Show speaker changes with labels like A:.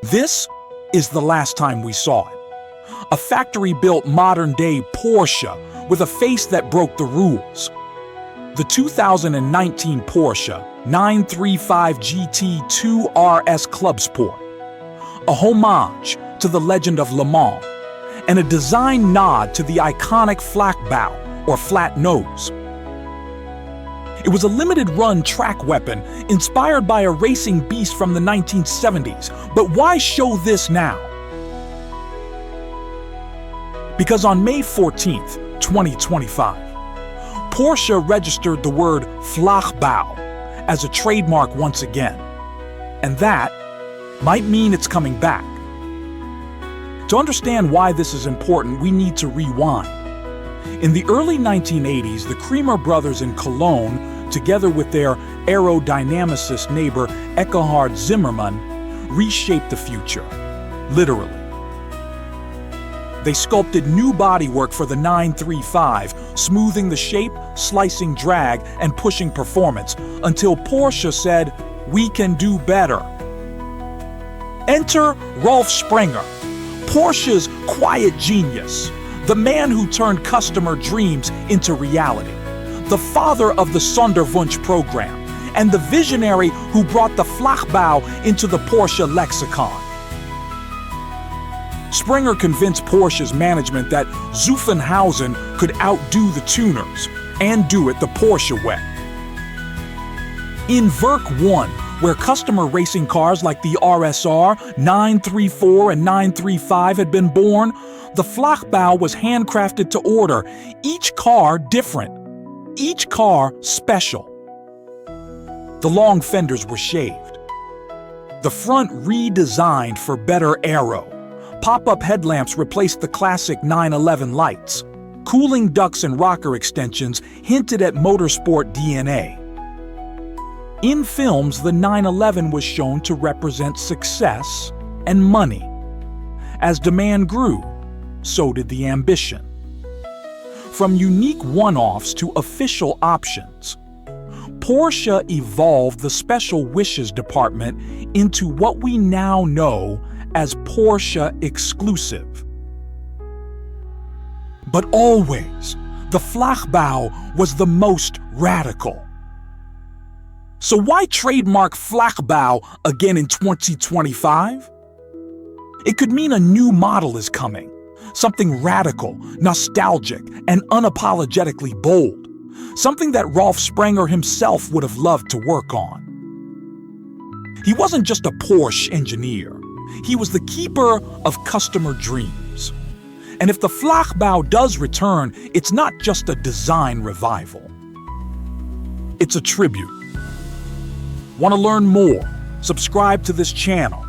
A: This is the last time we saw it. A factory-built modern-day Porsche with a face that broke the rules. The 2019 Porsche 935 GT2 RS Club Sport. A homage to the legend of Le Mans, and a design nod to the iconic Flachbau, or flat nose. It was a limited-run track weapon inspired by a racing beast from the 1970s, but why show this now? Because on May 14th, 2025, Porsche registered the word Flachbau as a trademark once again, and that might mean it's coming back. To understand why this is important, we need to rewind. In the early 1980s, the Creamer brothers in Cologne, together with their aerodynamicist neighbor Eckhard Zimmermann, reshaped the future, literally. They sculpted new bodywork for the 935, smoothing the shape, slicing drag, and pushing performance, until Porsche said, "We can do better." Enter Rolf Sprenger, Porsche's quiet genius, the man who turned customer dreams into reality, the father of the Sonderwunsch program, and the visionary who brought the Flachbau into the Porsche lexicon. Sprenger convinced Porsche's management that Zuffenhausen could outdo the tuners, and do it the Porsche way. In Werk 1, where customer racing cars like the RSR, 934 and 935 had been born, the Flachbau was handcrafted to order, each car different, each car special. The long fenders were shaved, the front redesigned for better aero. Pop-up headlamps replaced the classic 911 lights. Cooling ducts and rocker extensions hinted at motorsport DNA. In films, the 911 was shown to represent success and money. As demand grew, so did the ambition. From unique one-offs to official options, Porsche evolved the Special Wishes department into what we now know as Porsche Exclusive. But always, the Flachbau was the most radical. So why trademark Flachbau again in 2025? It could mean a new model is coming, something radical, nostalgic, and unapologetically bold, something that Rolf Sprenger himself would have loved to work on. He wasn't just a Porsche engineer. He was the keeper of customer dreams. And if the Flachbau does return, it's not just a design revival. It's a tribute. Want to learn more? Subscribe to this channel.